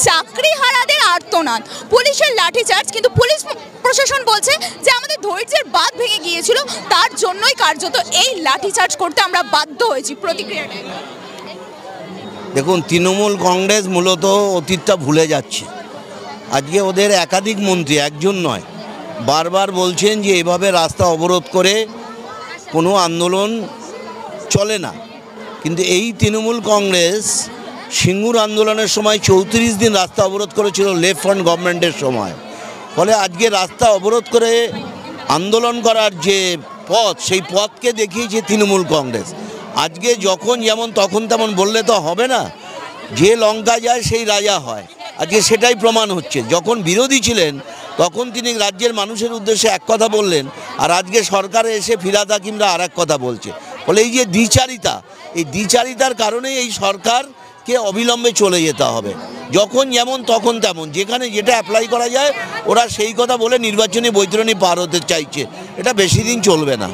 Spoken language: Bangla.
চাকরিহারাদের আর্তনাদ, পুলিশের লাঠিচার্জ, কিন্তু পুলিশ প্রশাসন বলছে যে আমাদের ধৈর্যের বাঁধ ভেঙে গিয়েছিল, তার জন্যই কার্যত এই লাঠিচার্জ করতে আমরা বাধ্য হয়েছি। প্রতিক্রিয়াটা দেখুন, তৃণমূল কংগ্রেস মূলত অতীতটা ভুলে যাচ্ছে। আজকে ওদের একাধিক মন্ত্রী, একজন নয়, বারবার বলছেন যে এভাবে রাস্তা অবরোধ করে কোনো আন্দোলন চলে না। কিন্তু এই তৃণমূল কংগ্রেস সিঙ্গুর আন্দোলনের সময় 34 দিন রাস্তা অবরোধ করেছিল লেফট ফ্রন্ট গভর্নমেন্টের সময়। ফলে আজকে রাস্তা অবরোধ করে আন্দোলন করার যে পথ, সেই পথকে দেখিয়েছে তৃণমূল কংগ্রেস। আজকে যখন যেমন তখন তেমন বললে তো হবে না, যে লঙ্কা যায় সেই রাজা হয়। আজকে সেটাই প্রমাণ হচ্ছে। যখন বিরোধী ছিলেন তখন তিনি রাজ্যের মানুষের উদ্দেশ্যে এক কথা বললেন, আর আজকে সরকারে এসে ফিরহাদ হাকিমরা আর এক কথা বলছে। ফলে এই যে দ্বিচারিতা, এই দ্বিচারিতার কারণেই এই সরকারকে অবিলম্বে চলে যেতে হবে। যখন যেমন তখন তেমন, যেখানে যেটা অ্যাপ্লাই করা যায় ওরা সেই কথা বলে নির্বাচনী বৈতরণী পার হতে চাইছে। এটা বেশি দিন চলবে না।